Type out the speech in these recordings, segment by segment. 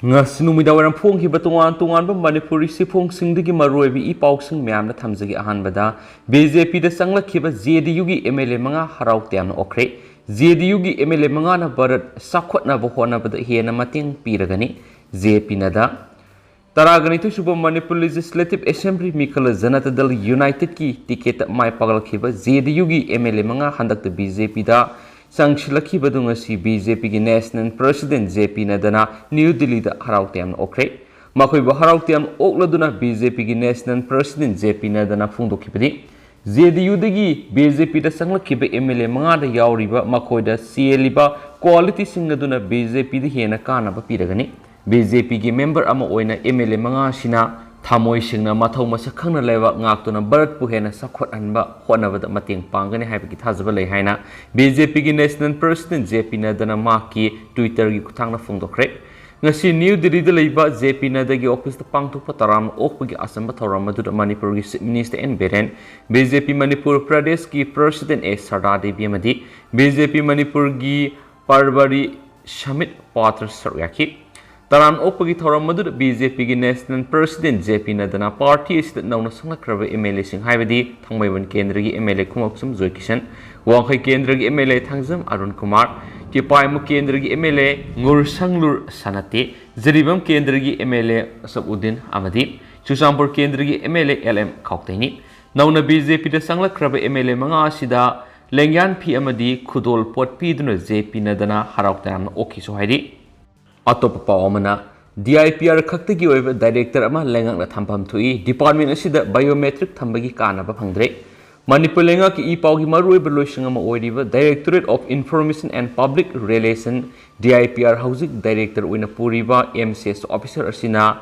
ngasi numida waram phong hi batungan tungan ba manipuri sifong singdigi maroi I pauk sing myam na thamjagi ahan bada BJP da sangla khiba JDU gi MLA manga harau tiam okre JDU gi MLA manga na barat sakhot na bohona bada he na mating piragani JP na da taragani tu suba Manipur Legislative Assembly Mikala Janata Dal United ki ticket mai pagal khiba JDU gi MLA manga handak da BJP da Sangshilaki badunga si BJP ki National President JP Nadana New Delhi da harautiam okre makoi ba harautiam okladuna BJP ki National President JP Nadana phungdo kipadi JDU dagi BJP da sanglaki ba MLA manga da yauriba makoi da CLiba quality singaduna BJP da hena kana ba piragani BJP ki member ama oina MLA manga sina thamoi singna mathau masakhangna leba ngaktuna barat pu hena sakhot anba honabada mating pangani haibagi thajaba lei haina BJP ki National President JP Nadana ma ki Twitter gi kuthangna phungdokre ngasi New Delhi da leiba JP Nadana gi office da pangthokpa taram okpagi asamba thoram madu Manipur gi Chief Minister N Beren BJP Manipur Pradesh ki President A Sarda Devi amadi BJP Manipur gi Parvari Shamit Patra Saryaki Taran okpagi thoram madu BJP ki National President JP Nadana party is that nauna sangakraba MLA sing haibadi thangmaiban kendra gi MLA kumaksum Joy Kishan wangkhai kendra gi MLA thangjam Arun Kumar ki paimu kendra gi MLA Ngursanglur Sanate Jaribam kendra gi MLA Sabuddin amadi Chusampur kendra gi MLA LM Kauktaini nauna BJP da sangakraba MLA manga sida lengyan phi amadi khudol pot pi duna JP Nadana harauktaram okiso haidi Atop Pawamana DIPR Kaktagi over Director Ama Langak Thampam Tui Department Asida Biometric Thambagi Kana Bapangre Manipur Lenga ki Ipaugi Maru Belushangama Oidiva Directorate of Information and Public Relation DIPR Housing Director Uina Puriba MCS Officer Asina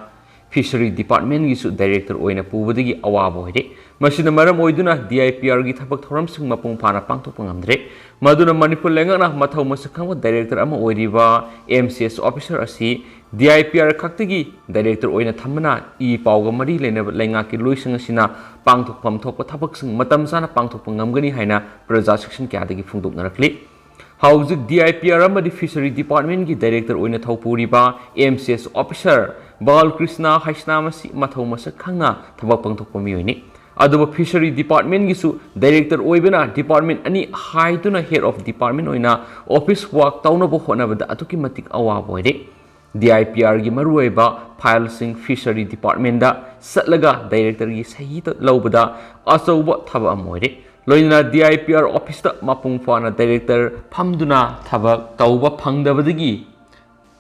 Fishery Department Gisu Director Uina Pubadi Awabo Hede Masina Maram Oiduna DIPR gi thabak thoram sing mapung phana pangthok pangamdre maduna Manipur Lenga na mathau masakang Director ama oiriba MCS Officer asi DIPR kaktagi Director oina thamana I pauga mari lena lenga ki loisang asina pangthok pamthok thabak sing matam sana pangthok pangamgani haina praja section kya dagi phungdok narakli Housing DIPR amadi Fishery Department ki Director oina thawpuriba MCS Officer Bal Krishna Haisnamasi mathau masakanga thabak pangthok pamiyoini Aduba Fishery Department gisu Director oibena Department ani haiduna Head of Department oina Office work tauna bo hona bada atuki matik awa boide DIPR gi maruiba File sing Fishery Department da satlaga Director gi sahita lawbada asauba thaba amoide loina DIPR office da mapung fana Director phamduna thaba tauba phangdabadagi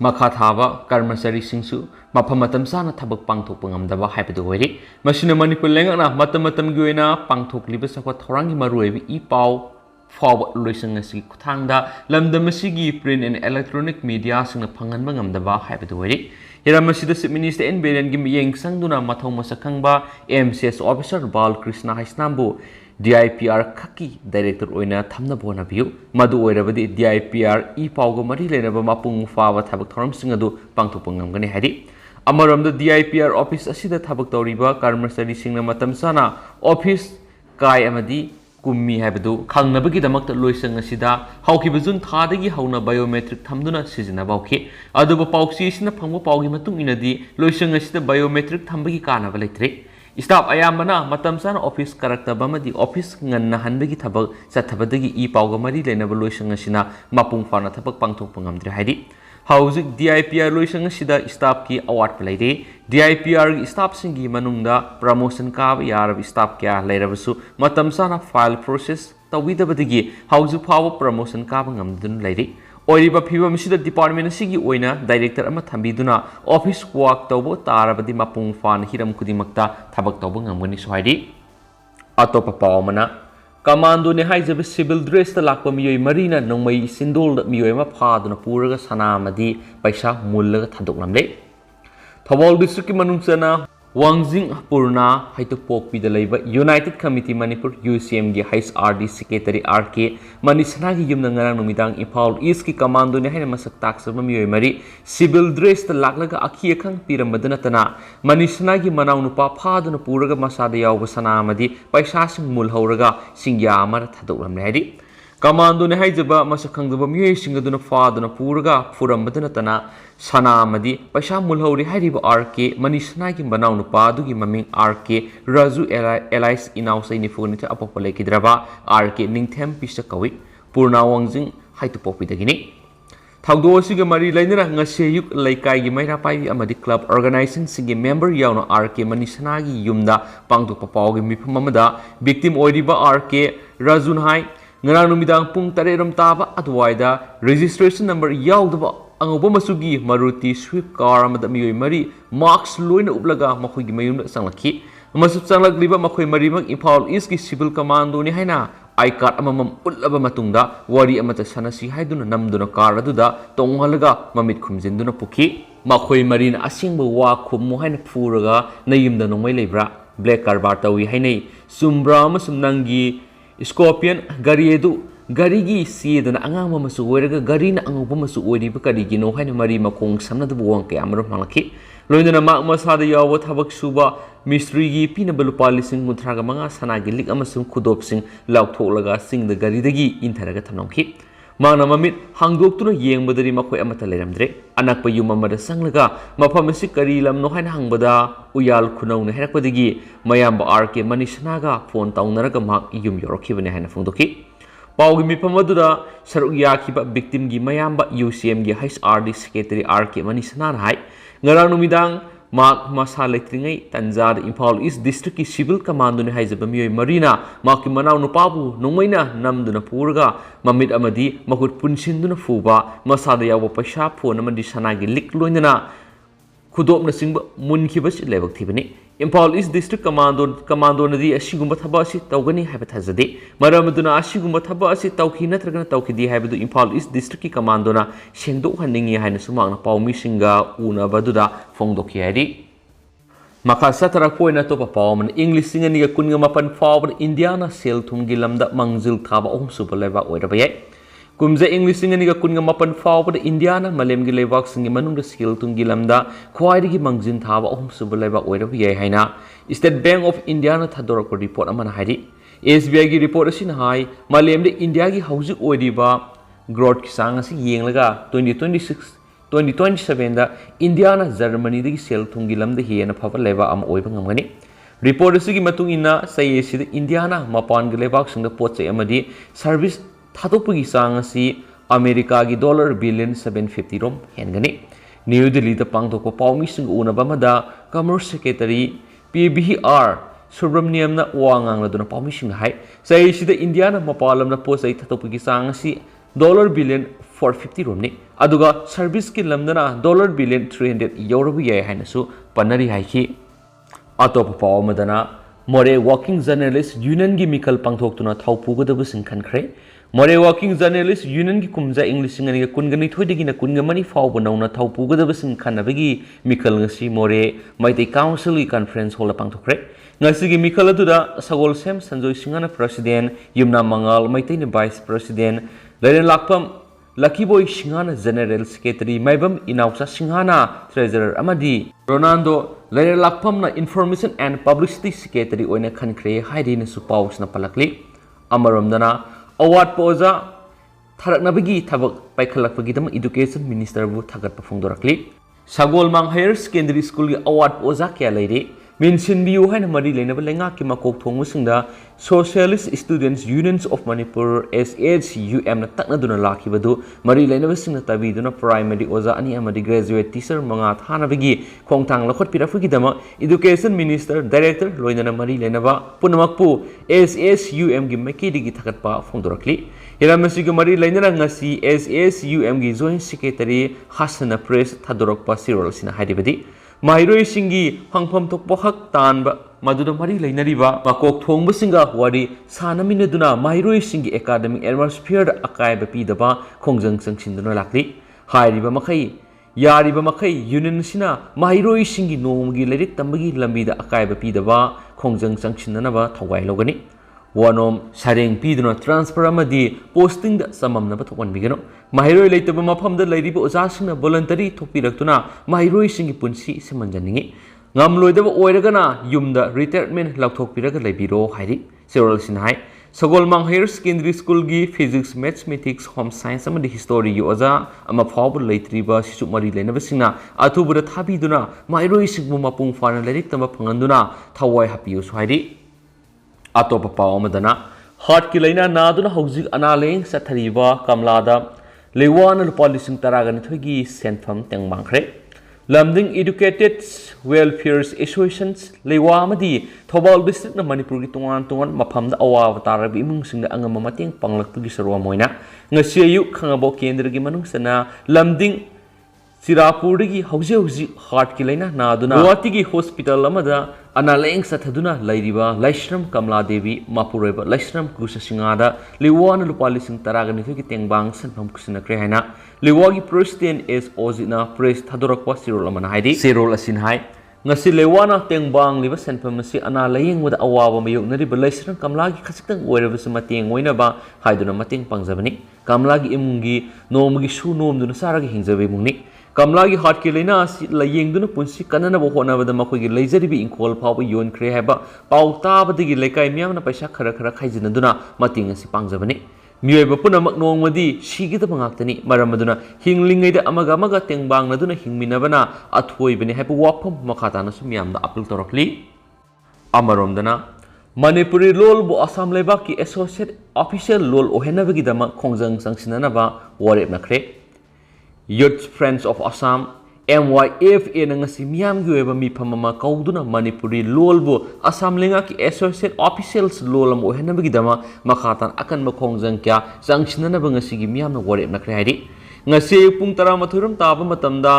makha thaba karmasari singsu mafam matam sana thabak pangthok pangamdaba haibadu hoiri masina Manipur Lenga na matam gi oina pangthok liba sakwa thorangi maruibi I pau fawa loisang asi kuthangda lamdam asigi print and electronic media singna phanganba ngamdaba haibadu hoiri Hiramasida Chief Minister N Beren gi miyeng sangduna mathau masakangba MCS Officer Bal Krishna Haisnambu DIPR Kaki Director oina thamna bona biu madu oirabadi DIPR I pauga mari lenaba mapung fawa thabak thoram singadu pangthok pangamgani hari Amaramda DIPR office asida thabak tawriba karmasari singna matam sana office kai amadi kummi haibadu khangnabagi damakta loisang asida haukiba jun thadagi hauna biometric thamduna sijina bauki aduba pauksi sina phangba paugi matung inadi loisang asida biometric thambagi kana balaitre Staff ayambana matam sana office karakter bamadi office nganna hanbagi thabak sathabadagi I pauga mari lenaba loisang asina mapung fana thabak pangthok pangamdre haidi Housing DIPR loisang asida staff ki award palaide DIPR staff singi manungda promotion ka yarab staff kya leirabasu matam sana file process tawidabadagi housing power promotion ka ngamdun leiri oiriba phibam sida department sigi oina director ama thambiduna office work tawbo tarabadi mapung fan hiram kudimakta thabak tawbo ngamgani sohaidi atopa pawmana Commando ne Haijabana civil dress ta lakpa miyoi marina nongmai sindol miyoi ma phaduna puraga Sana&Paisa Paisa Mula thadoklamle Thawal district ki manungsana Wangjing Purna Haitopok Pidalaiba United Committee Manipur UCM gi HRD Secretary RK Manisana gi yumna ngarang numidang Impal East ki Commando ne haina masak taksaba miyoi mari civil dress ta laklaga akhi akhang piramadana tana Manisana gi manaw nupa phaduna puraga masada yawba Sana&Paisa Paisa sing mulhauraga singya amar thadoklamle hadi Commando ne Haijaba Masakangaba Muisingaduna Faduna Puraga, Furambadanatana, Sana Madi, Paisa Mula Hariba RK, Manisnaki Banau Padugi Maming RK, Razu Allies in our Sainifunita Apopoleki Draba, RK Ningtem Pistakawi, Purna Wangzing, Haitu Popi the Guinea. Taudo Siga Mari Liner Nasayuk Laikai Maira Pai Amadi Club organizing Sigi member Yauno RK Manisanagi Yumda, Pangto Papagi Mipamada, victim Oidiba RK, Razunhai. Ngarang numidang pung tareram taba atwaida registration number yaudaba angoba masugi Maruti Swift car amada miyoi mari marks loina ublaga makhoi gi mayum sanglakhi amasut sanglakliba makhoi mari mak Imphal East ki civil commando ni haina I card amamam ullaba matungda wari amata sanasi haiduna namduna car aduda tonghalaga mamit khumjinduna pukhi makhoi mari na asingba wa khummu haina phuraga nayimda nongmai lebra black car bar tawi hainai sumbra amasum nangi Scorpion Gariedu Garigi Siedana Angama Masuega Garina Angopamasu Odi Bakarigino Hana Mari Makong Sana the Buang Camera Malaki London Mak Masada Yawa Tabak Suba Mystery Pinabalupa Sing Mutragamanga Sanagi Lik Amasum Kudopsing Lauk Tolaga Sing the Garidagi Interagatanonki Mana Mamit Hangok to the Yang Badari Makwe Amatalamdre Anakpa Yumamada Sanglaga Mapamasi Karilam no Han Hangbada Uyal Kuno Herapadigi Mayamba Arke Manishanaga Phone Taunaraga Mak Yum Yorokibane Hanafundoki Paugi Mipamadura Saruyaki victim Gi Mayamba UCM Gi HRD Secretary Arke Manisana Hai Ngaranumidang Mark Masala Tringai Tanzar Imphal East District Civil Commando ni Haijabana Marina Maki Manau Nupabu Nomaina Namduna Purga Mamid Amadi Makut Punshinduna Fuba Masada Yawa Pasha Phone Amadi Sanagi Lik Loinana Kudop na Singba Munkibas level Tibani Imphal East District Commando Nadi Ashigumba Tabasi Taugani Habitatazade Maramaduna Ashigumba Tabasi Tauki Natragana Tauki di Habidu Imphal East District Commando na Shengdo Haningi Hainasumang Pau Mishinga Una Baduda Fongdoki Hadi Makasatara Poina Topa Pauman English Singa Niga Kunga Mapan Forward Indiana Sel Tungilamda Mangzil Taba Super Leva Oirabaye Kumza English Singa Niga Kunga Mapan Forward Indiana Malem Gilevak Singi Manung Skill Tungilamda Kwaidi Mangzin Taba Super Leva Oirabaye Haina State Bank of Indiana Tadorako report Amana Hadi SBI gi report asin hai Malem de India gi Housing Oidiba growth Kisanga si Yenglaga 2026-2027 da Indiana Germany de sel tungilam de hiena phaba leva am oiba ngamgani report asigi matung ina sai si Indiana mapan gi lebak singda potche amadi service thadopagi sang si America gi $750 rom hengani New Delhi da pangtoko pawmi sing una bamada Commerce Secretary PBR Subramaniam na wangang na doon pawmi sing hai sai si Indiana mapalam na po sai thadopagi sang si $1,450,000,000 romni aduga service ki lamdana $1,300,000,000 yawrabu yai hainasu panari haiki atop pawamadana more working journalist union gi mikal pangthoktuna thaupugodabu singkhankhre more working journalist union gi kumja english ngani kungani thoidigi na kungamani fawbo nauna thaupugodabu singkhanabagi mikal ngasi more maitei council gi conference hall pangthokre ngasi gi mikal aduda sagol sem sanjoy singana president yumna mangal maitei ni vice president Laren Lakpam Lucky Boy Singana General Secretary Maibam Inausa Singana Treasurer Amadi Ronaldo Laren Lakpam na Information and Publicity Secretary Oina Khankre Haidina Supaus na Palakli Amaramdana Award Poza Tharaknabagi Tabak Paikalakpagidam Education Minister Bu Thagat Pafungdorakli Sagol Mang Higher Secondary School Award Poza Kya Lady Mention Biu Haina Mari Lenaba Lenga Kimakok Thongmusingda Socialist Students Unions of Manipur SHUM na takna duna laki badu Mari Lenaba Singna Tabi duna Primary Oza Ani Amadi Graduate Teacher Mga Thanabagi Khongthang Lakhot Pirafagi Dama Education Minister Director Loinana Mari Lenaba Punamakpu SHUM gi Makidi gi Thakatpa Fongdorakli Hiramasiga Mari Lenana ngasi SHUM gi Joint Secretary Hasana Press Thadorakpa Sirol Sina Haidibadi Mahiroi Singi Hangpam Tokpo Hak Tanba Maduda Mari Lainariba Makok Thongba Singa Wari Sanaminaduna Mahiroi Singi Academic Atmosphere Akai Bapi Daba Kongjang Sangsinduna Lakli Hairiba Makai Yariba Makai Union Sina Mahiroi Singi Nomgi Lerik Tambagi Lambida Akai Bapi Daba Kongjang Sangsindanaba Thawai Logani Wanom Sareng Piduna Transfer Amadi Posting the Samam Nabatwan Bigano Mahiroi later Mapam the Lady Ozasina voluntary Topiratuna Mahiroi Singi Punsi Simanjaningi Ngam Loidava Oiragana Yumda Retirement Lautok Piraga Lebiro Haidi Several Sinhai Sagolmang Higher Secondary School gi Physics, Mathematics, Home Science amadi History gi oza ama phawbu leitriba sisu mari leinaba singna atubura thabiduna mairoi singbu mapung fana lerik tamba phanganduna thawai hapiu swaidi atopa paw amadana heart ki leina naduna hojik analeng sathariba kamlada lewana lupa lising taragani thogi senfam tengmangkhre Lamding Educated Welfare Associations lewa amadi Thobal District na Manipur gi tungan mafamda awawa tarabi imung singda angama mateng panglakpugi sarwa moina ngasi ayu khangabo kendra gi manung sana Lamding Sirapur gi hauji heart ki leina naduna Guwahati gi hospital amada analeng sathaduna lairiba Laishram Kamla Devi Mapureba Laishram Kusasingada lewana lupa lising taragani thogi tengbang sanfam kusinakre haina Lewagi President is Ozina Press Tadorakwa Sirol Amana Haidi Sirol Asin Hai Ngasi Lewana Tengbang Liva Senpamasi Ana Laying with Awawa Mayuk Nari Belation Kamlagi Kasitang wherever Samating Winaba Haiduna Mating Pangzabani Kamlagi Imungi Nomagi Shu Nom Dunasaragi Hingzavi Muni Kamlagi Heart Kilina Laying Duna Punsi Kanana Bohona with the Makogi Lazaribi in Call Power Yon Krehaba Pauta Badigi Leka Miana Pasha Karakara Haizinaduna Mating as Pangzabani Miyoi bapuna maknong madi shigita pangaktani maramaduna hinglingai da amaga tengbang naduna hingminabana athoi bani haipu wapam makhatana sumyamda apil torokli amaromdana Manipuri lol bo Assam Labour ki associate official lol ohenabagi dama khongjang sangsinanaba warep nakre Youth Friends of Assam MYFA na ngasi miyam gi weba mi phamama kauduna Manipuri lol bo Assam lenga ki associate officials lol am ohenabagi dama makhatan akan makhongjang kya sangsinana ba ngasi gi miyam na warep nakre haidi ngasi pung 12 taba matamda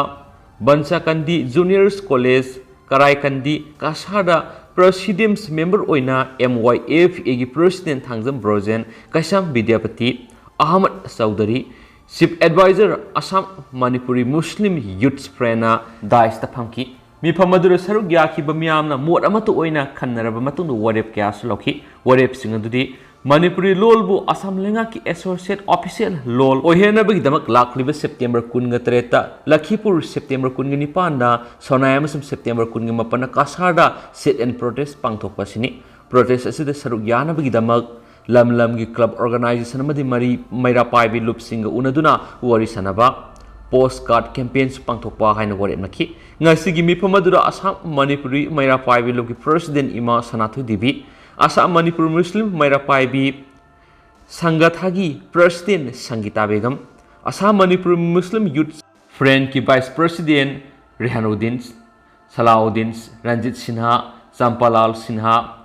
Bansa Kandi Juniors College Karai Kandi Kasada Presidium's member oina MYFA gi president Thangjam Brojen Kasam Vidyapati Ahmad Saudari Chief Advisor Assam Manipuri Muslim Youth Prena Dais Tapamki Mi Pamadura Saru Yaki Bamiamna Mot Amatu Oina Kanaraba Matundu Warep Kiasloki Warep Singadi Manipuri Lolbu Assam Lenga ki Associate Official Lol Ohena Big Damak Lakliba September Kunga Treta Lakipur September Kungani Panda Sonayamasum September Kungamapana Kasada Sit and Protest Pangtok Pasini Protest Asida Saru Yana Big Damak Lam gi club organization amadi mari maira paibi loop singa unaduna wari sanaba postcard campaigns pangthokpa haina wari nakhi ngasi gi mipamadura Assam Manipuri maira paibi loop gi president Ima Sanathu Devi Assam Manipur Muslim maira paibi sangathagi president Sangita Begum Assam Manipur Muslim Youth Friend ki vice president Rehanuddin Salahuddin Ranjit Sinha Sampalal Sinha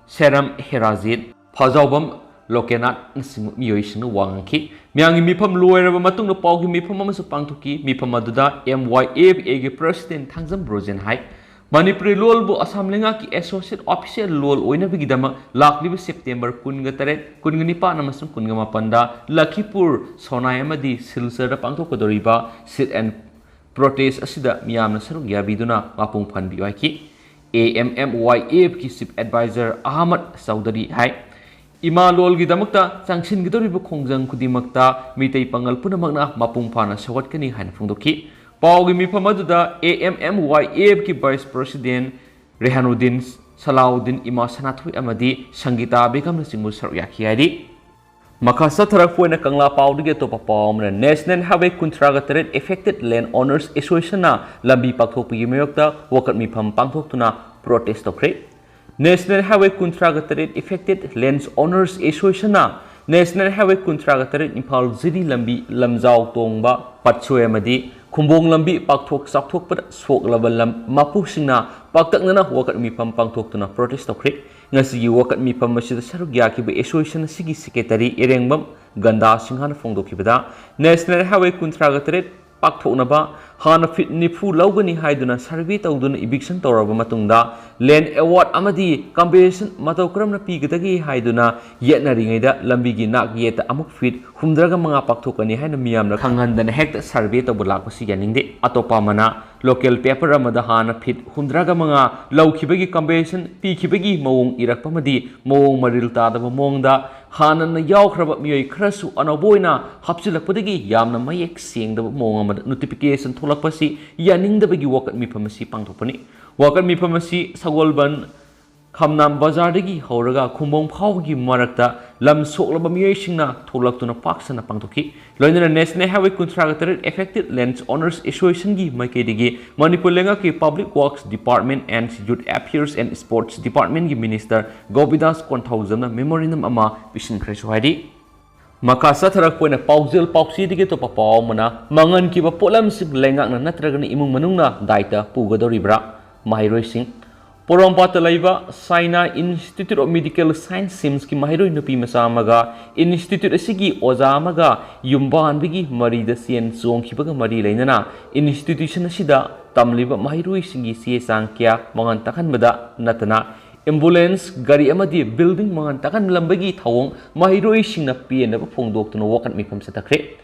Seram Herazit Phazawbam Lokenat Miyoi Sinu Wangki Miangi Mipam Loeraba Matung the Pauki Mipam Masu Pangtuki Mipam Maduda MYFA gi President Thangjam Brojen Hai Manipuri Lolbu Assam Lenga ki Associate Official Lol Oina Bigidama Lakliba September Kunga Taret Kunganipa Namasum Kungamapanda Lakipur Sonayamadi Silsara Pangtokodoriba Sit and Protest Asida Miyamna Saru Yabiduna Mapung Panbi Waiki AMMYF ki Chief Advisor Ahmad Saudari Hai Ima lol gi damakta sangsin gi doriba khongjang kudimakta mitei pangal punamagna mapung phana sawat kani han phungdoki pawgi mipamaduda AMMYF ki vice president Rehanuddin Salahuddin Ima Sanathui amadi Sangita Begum singmu sarya khiyadi makasa tharak poina kangla pawdige to papawmna National Highway Contractor Affected Land Owners Association na lambi pakthokpi gi mayokta wakat mipham pangthoktuna protest tokre National Highway Contractor Affected Lands Owners Association na National Highway Contractor Impal Ziri Lambi Lamjau Tongba Patsoy amadi Kumbong Lambi Pakthok Sakthok Pat Sok Labalam Mapu Singna Paktaknana wakat mipam pangthoktuna protest tokre ngasi wakat mipam masida sarugya ki association sigi secretary Irengbam Ganda Singhan Fongdokibada National Highway Contractor Pakthoknaba Hana fit nifu laugani haiduna survey tawduna eviction tawraba matungda land award amadi compensation matau kramna pigadagi haiduna yetnaringaida lambigi nak yeta amuk fit humdraga manga pakthokani haina miyamna khanghandana hekta survey tawbulakpasi yaningde atopa mana local paper amada hana fit humdraga manga laukhibagi compensation pikhibagi mawong irakpamadi mawong maril tadaba mongda hana na yawkhraba miyoi khrasu anaboina hapsilakpadagi yamna mayek sengdaba mawong amada notification tholakpasi yaningdabagi wakat miphamasi pangthokpani wakat miphamasi sagolban Khamnam Bazardagi Horaga Kumbong Paugi Marakta Lam Soklaba Miyashina Tolaktuna Paksana Pangtoki London National Highway Contractor Affected Lands Owners Association Gi Makedigi Manipur Lenga Ki Public Works Department and Youth Affairs and Sports Department Gi Minister Gobidas Kontauzana Memorandum Ama Bishin Kreswadi Makasa Tarak Pona Pauzil Pauxi Digi to Papa Mana Mangan Kiba Polam Sig Lenga Natragani Imung Manuna Daita Pugadoribra Mahiroi Singh Porompata Laiba Saina Institute of Medical Science SIMS ki mahiroi nupi masa amaga Institute asigi oza amaga yumban bigi mari da sian zong kibaga mari lainana institution asida tamliba mahiroi singi siye sangkya mangan takan bada natana ambulance gari amadi building mangan takan lambagi thawong mahiroi singna pna ba phongdok tuno wakat mifam satakre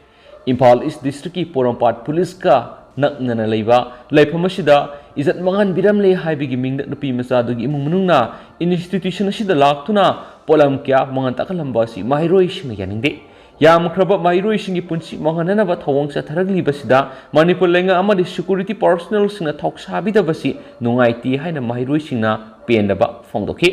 Impal East District ki Porompat Police ka naknana laiba laifam asida izat mangan biram le haibigi mingda nupi masa dugi imung manungna institution asida laktuna polam kya mangan takalamba si mahiroi singa yaningde yam khraba mahiroi singi punsi manganana ba thawong sa tharagli basida Manipur lenga amadi security personnel singa thoksabi da basi nungaiti haina mahiroi singa penda ba phongdoki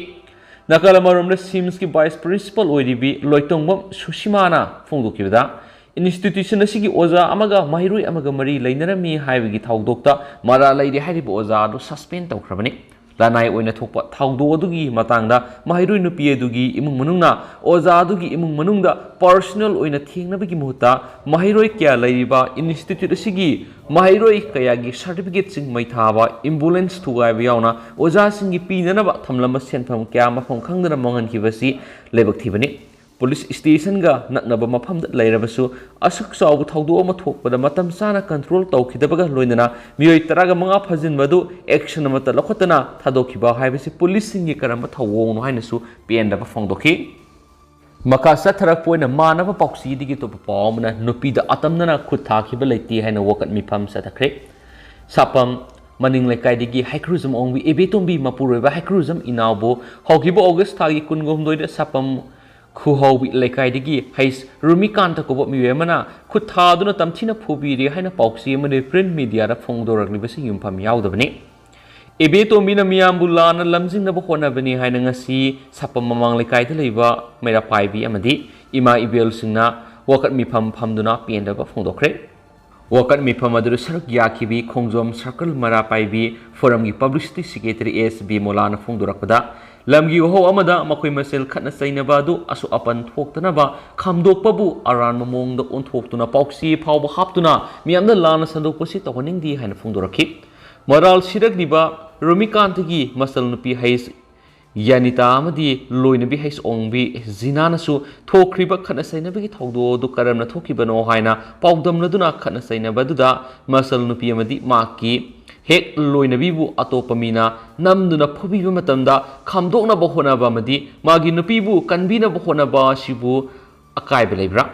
nakalamarom na SIMS ki vice principal oiribi loitongbam sushimana phongdoki bada Institution asigi oza amaga mahiroi amaga mari lainarami haibigi thawdokta mara lairi hariba oza do suspend tawkhrabani lanai oina thokpa thawdo adugi matangda mahiroi nupi adugi imung manungna oza adugi imung manungda personal oina thengnabigi muhutta mahiroi kya lairiba institute asigi mahiroi kayagi certificate sing maithaba ambulance thugaiba yauna oza singi pinanaba thamlamba senpham kya mafam khangdana mangan kibasi lebak thibani Police station ga naknaba mafam da lairabasu asuk sawu thawdo ama thokpada matam sana control tawkhidabaga loinana miyoi taraga manga phajin madu action amata lokhotana thadokhiba haibasi police singi karamba thawong hainasu pn da phongdokhi Makasa tharak poina manaba pauksi digi to pawmana nupi da atamnana khutha khiba leiti haina wakat mifam satakre sapam Maning Lekai digi haikruism ongbi ebetombi mapuroiba haikruism inawbo hogibo August thagi kungomdoida sapam Kuhobi Lekai digi hais Rumikanta ko miwemana khutaduna tamthina phubiri haina pauksi amane print media ra phongdorakli basi yumpham yaudabani ebe to mina miyambulana lamjingna bo khona bani haina ngasi sapam mamang Lekai da leiba mera paibi amadi ima ibel singna wakat mifam phamduna penda ba phongdokre wakat mifam adu sarak yakibi khongjom circle mara paibi forum gi publicity secretary SB Molana phongdorakpada Lamgi ho amada makoi masel khatna sainaba du asu apan thoktanaba khamdokpabu aran mamong da onthoktuna pauksi phawba haptuna miyamna lana sandokpasi tawhaningdi haina phongdorakhi moral sirakniba Rumikantagi masal nupi hais Yanita amadi loinabi hais ongbi zinanasu thokriba khatna sainabagi thawdo du karamna thokibano haina pawdamnaduna khatna sainaba duda masal nupi amadi maki Hek loinabibu atopamina namduna phobiba matamda khamdokna bahona bamadi magi nupibu kanbina bahona ba sibu akaiba leibra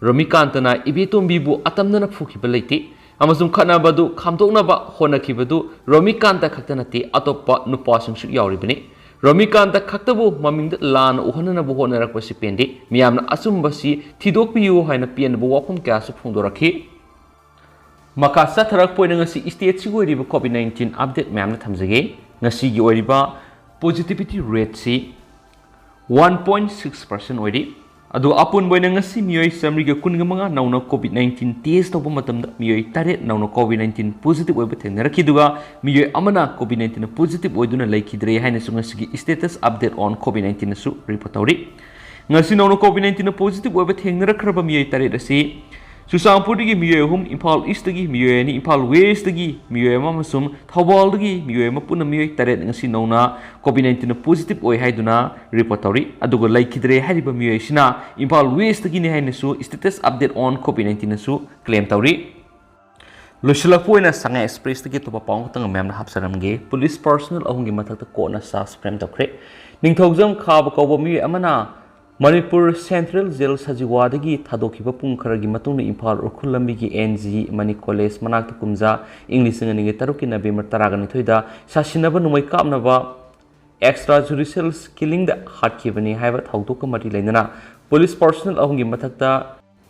Ramikantana ibetombibu atamdana phukiba leite amasum khana badu khamdokna ba hona kibadu Ramikanta khaktanati atopa nupa singsu yauribani Ramikanta khaktabu mamingda lan uhana bahona rakpasi pende miyamna asumbasi thidokpiyu haina pianbu wafum kyasu phungdorakhi Makasa tharak poina ngasi state si goiriba COVID-19 update ma'am na thamjage ngasi gi oiriba positivity rate si 1.6% oiri adu apun boina ngasi miyoi samri ga kunga manga nauna COVID-19 test toba matamda miyoi tare nauna COVID-19 positive oiba thengnara kiduga miyoi amana COVID-19 positive oiduna laikidre haina su ngasi gi status update on COVID-19 su report tawri ngasi nauna COVID-19 positive oiba thengnara khraba miyoi tare rasi Susampur digi miyoy hum Impal East digi miyoy ni Impal West digi miyoy masum Thawal digi miyoy puna miyoy taret ngasi nauna COVID-19 positive oi haiduna report tawri adugo laikidre hariba miyoy sina Impal West digi ni hainasu status update on COVID-19 su claim tawri Lushalapoina Sanga Express digi to papang tang mem na hapsaramge police personnel ahungi mathakta kona sa frame tawkre ningthawjam khaba kawba miyoy amana Manipur Central Jail Sajiwadagi Thadokhiba pung kharagi matungna Impal Urkhul lambigi NG Mani College manakta kumja English ngani taruki November 13 da sasinaba numai kapnaba extrajudicial killing da hatkibani haiba thawdok mari lainana police personnel ahungi mathakta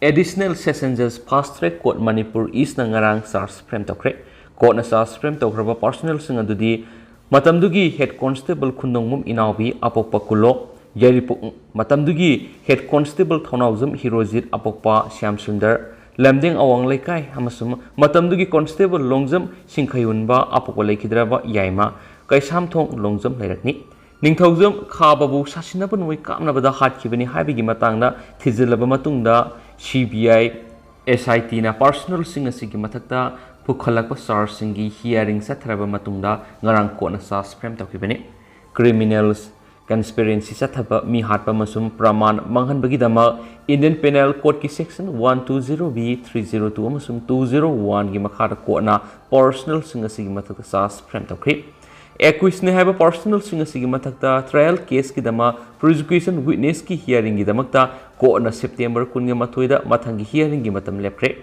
additional session judge fast track court Manipur East na ngarang charge frame tokre court na charge frame tokraba personnel sing adudi matamdugi head constable khundongmum inawi apokpa kulo yaripok matamdugi head constable thonauzum hirojit apokpa shyamsundar lamdeng awang laikai amasum matamdugi constable longjam singkhayunba apokpa laikhidraba yaima kaisam thong longjam lairakni ningthaujam khababu sasinaba noi kamnabada hatkibani haibigi matangda thizilaba matungda CBI SIT na personal sing asigi mathakta pukhalakpa charge singi hearing sathraba matungda ngarang kona sas frame takibani criminals conspiracy sathaba mi hatpa masum praman manghanbagi dama Indian Penal Code ki section 120B 302 amasum 201 gi makhara kona personal sing asigi mathakta sas frame takri Equis ne have a personal sing asigi mathakta trial case ki dama prosecution witness ki hearing gi damakta ko na September kunga mathoida mathangi hearing gi matam lepre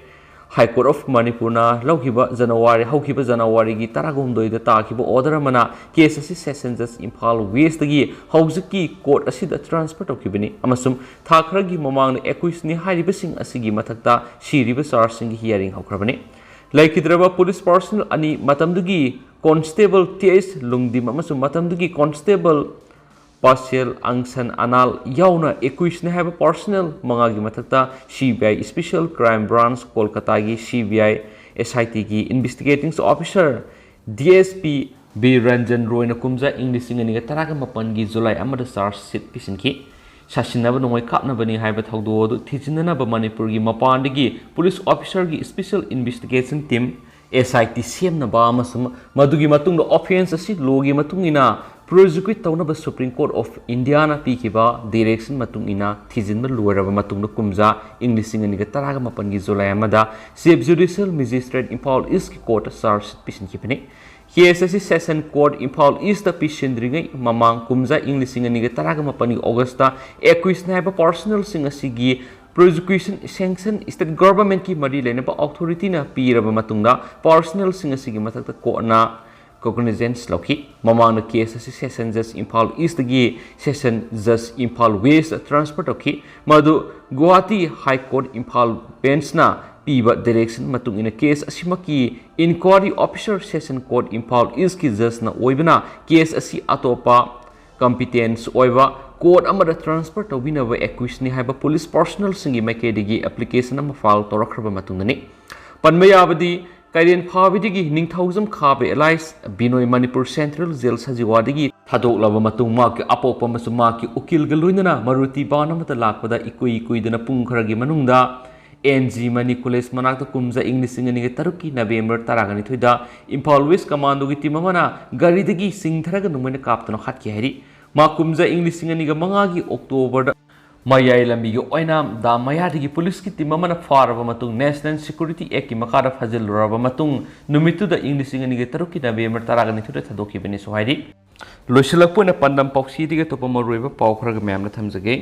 High Court of Manipur na lauhiba January gi taragomdoi da takiba order mana case asi session just Impal West gi hauziki court asi da transfer tokibani amasum thakra gi mamang equis ne hariba sing asigi mathakta shiriba charging gi hearing hokrabani laikidraba police personnel ani matamdugi Constable T.S. Lungdim amasum matamdugi Constable Partial Angsan Anal yauna equation have a personnel mangagi matakta CBI Special Crime Branch Kolkata gi CBI SIT gi investigating officer DSP B Ranjan Roy na kumza English ngani taraga mapan gi July amada charge sheet pisinki sasinaba nongoi kapnabani haiba thawdo du thijinana ba Manipur gi mapandagi police officer gi special investigation team SIT semna ba amasum madugi matungda offense asi logi matungina prosecute taunaba Supreme Court of India na pikiba direction matungina thijinba luaraba matungda kumja English ngani ga taraga mapan gi July amada Chief Judicial Magistrate Impal East ki court charge pisin kipani KSSC Session Court Impal East the Pishindringai mamang kumja English ngani ga taraga mapan gi Augusta equis na ba personal singa sigi prosecution sanction state government ki mari lenaba authority na piraba matungda personal singa sigi matakta ko na cognizance lauki mamang na case asi session judge Impal East gi session judge Impal West transfer toki madu Guwahati High Court Impal bench na piba direction matung ina case asimaki inquiry officer session court Impal East ki judge na oibana case asi atopa competence oiba court amada transfer tawinaba equity haiba police personnel singi makedigi application ama file torakraba matungani panmayabadi Kaiden Phabidigi Ningthauzam Khabe Allies Binoi Manipur Central Jail Sajiwadigi Thadok Lava Matung Maki Apopa Masumaki Ukil Galuinana Maruti Banamata Lakpada Ikui Dana Punkaragi Manungda NG Manicules Manakta Kumza English Singani Taruki November Taragani Tuida Impal West Commando Gitimamana Garidigi Sing Taraga Numena Captain Hatki Hari Makumza English Singani Mangagi October Mayai lambigo oinam da mayadigi police ki timamana faraba matung National Security Act ki makara fazil raba matung numitu da English ngani ge taruki November taragani thuda thadoki beni sohaidi loisilakpo na pandam pausi dige topa maruiba paukhraga myamna thamjage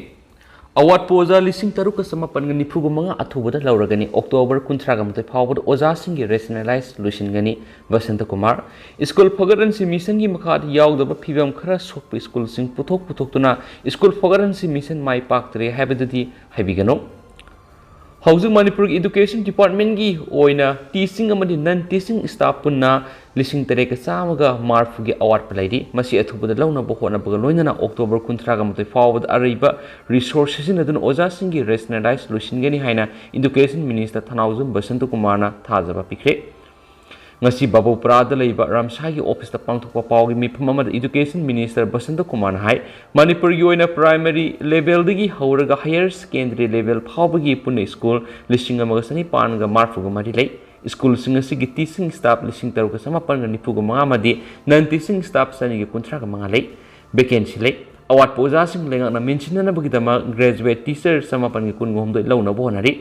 award poza lising taruka samapan ngani phuba manga athubada lauragani October 13 phawbad oja singi rationalize loisingani Vasanta Kumar school fogaransi mission gi makhad yaudaba phibam khara sokpa school sing puthok tuna school fogaransi mission mai paktre habedati habigano Housing Manipur Education Department gi oina teaching amadi non teaching staff punna lising tereka samaga marfugi award palaidi masi athubada launa bohona baga loinana October 13 phawbad ariba resources in adun oja singi rationalize loisingani haina Education Minister Thanauzum Vasanta Kumar na thajaba pikre ngasi babu prada leiba ramsagi office ta pangthokpa pawgi mifam amada Education Minister Vasanta Kumar hai Manipur gi oina primary level digi hauraga higher secondary level phawbagi punna school listing amaga sani panga marfuga mari lei school singa sigi teaching staff listing taruka samapan ga nipuga manga madi non teaching staff sani gi kuntra ga manga lei vacancy lei award poja sing lenga na mention na bagi dama graduate teacher samapan gi kun gomdoi launa bonari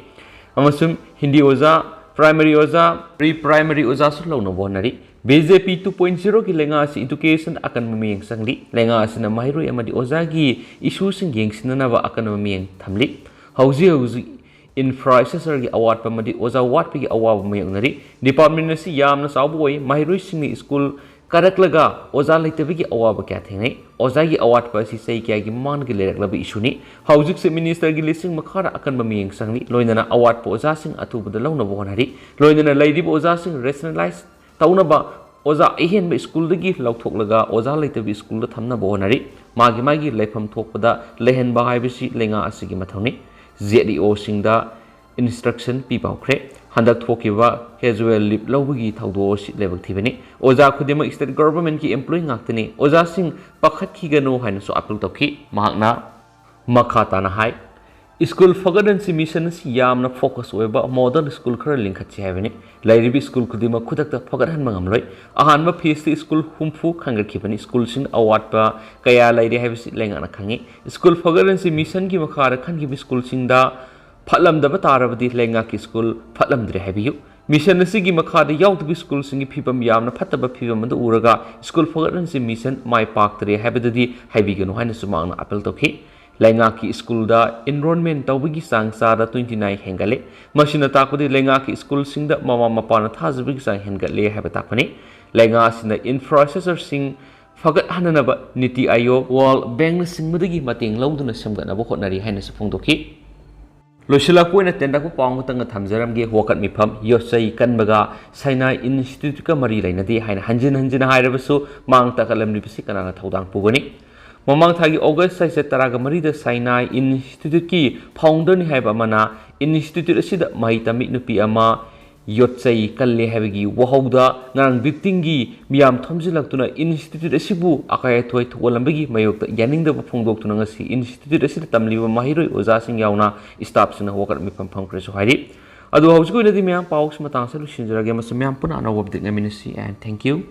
amasum Hindi oja primary oja pre-primary oja su launa bonari BJP 2.0 ki lenga si education akan mamiyeng sangli lenga asina mahiroi amadi oja gi issue sing yengsinana ba akan mamiyeng thamli hauji infrastructure gi award pamadi oja award gi award mayang nari department na si yamna sawboi mahiroi sing school karaklaga oja leitabi gi award kya thengai oja gi award pa si sei kya gi man gi lerakla issue ni haujik se minister gi lising makhara akan mamiyeng sangli loinana award po oja sing atubada launa bonari loinana laidi oja sing rationalize tauna ba ओजा अहेंब स्कूलदगी लौथोकलगा ओजा लेतबी school थमनब honorary मागी लेफम थोकपदा लेहनबा हाइबसी लेंगा असिगी मथौनी जेडीओ सिंगदा इंस्ट्रक्शन पीबाउख्रे हंदक थोकिबा कैजुअल लिप लौबगी थौदो सि लेबक थिबनी ओजा खुदिम स्टेट गवर्नमेंट की एम्प्लॉय ngakतनी ओजा सिंग पखतखिगनो हाइनसो अपील तौखि महाकना मखा ताना हाई स्कूल फगदनसी मिशन यामना फोकस होइबा मॉडर्न स्कूल खर लिंखछि हाइबनी लाइरिबी स्कूल खुदिम खुदकता फगदहन मंगमलोय अहानबा फीस स्कूल हुमफु खंगरखिबनी स्कूल सिंग अवाटपा कया लाइरि हाइबसी लेंगाना खंगी स्कूल फगदनसी मिशन की मखार खनगिबी स्कूल सिंगदा फलमदब तारबदी लेंगा की स्कूल फलमद्रे हाइबियु मिशन असिगी मखादा याउतबी स्कूल सिंगी फिबम यामना फतब फिबम द उरगा स्कूल फगदनसी मिशन माय पाक्तरे हाइबददी हाइबिगनो हाइना सुमांगना अपील तौखि लेंगा की स्कूल दा एनरोलमेंट तौबगी सांग सादा 29 हेंगले मशिना ताकबदी लेंगा की स्कूल सिंग ममा मपाना थाजबगी सांग हेंगले हाइबा ताकपनी लेंगा सिना इंफ्रास्ट्रक्चर सिंग फगत हननब NITI Aayog world bank सिंगमदगी मतेंग लौदुना समगनब होटनरी हाइना सुफोंदोखि लोशिलाकोइन तेंदाको पांगतंग थमजरमगे वकत मिफम योचै कनबगा Saina institute का मरी लेनदी हाइना हंजिन हंजिन हाइरबसु मांग तकलमलिबसि कनाना थौदांग पुगनी ममांग थागी ऑगस्ट साइसे तरागा मरीद साइना इंस्टीट्यूट की फाउंडर नि हाइबा मना इंस्टीट्यूट असिदा माहि तमि नुपि अमा योचै कल्ले हाइबगी वहौदा ngang बिक्टिंगी मियाम थमजिलक्तुना इंस्टीट्यूट असिबु अकाय थोय थोलंबगी मयोक्ता यानिंगदब फोंगदोक्तुना ngasi इंस्टीट्यूट असिदा तमलिबा माहिरोय ओजासिंग यावना स्टाफ सिना वकत मिफम फंक्रेसु हाइरि अदु हौजको इनदि मियाम पाउस मतांग सलु सिंजरगे मस मियाम पुना अनवब दिगमिनसी एंड थैंक यू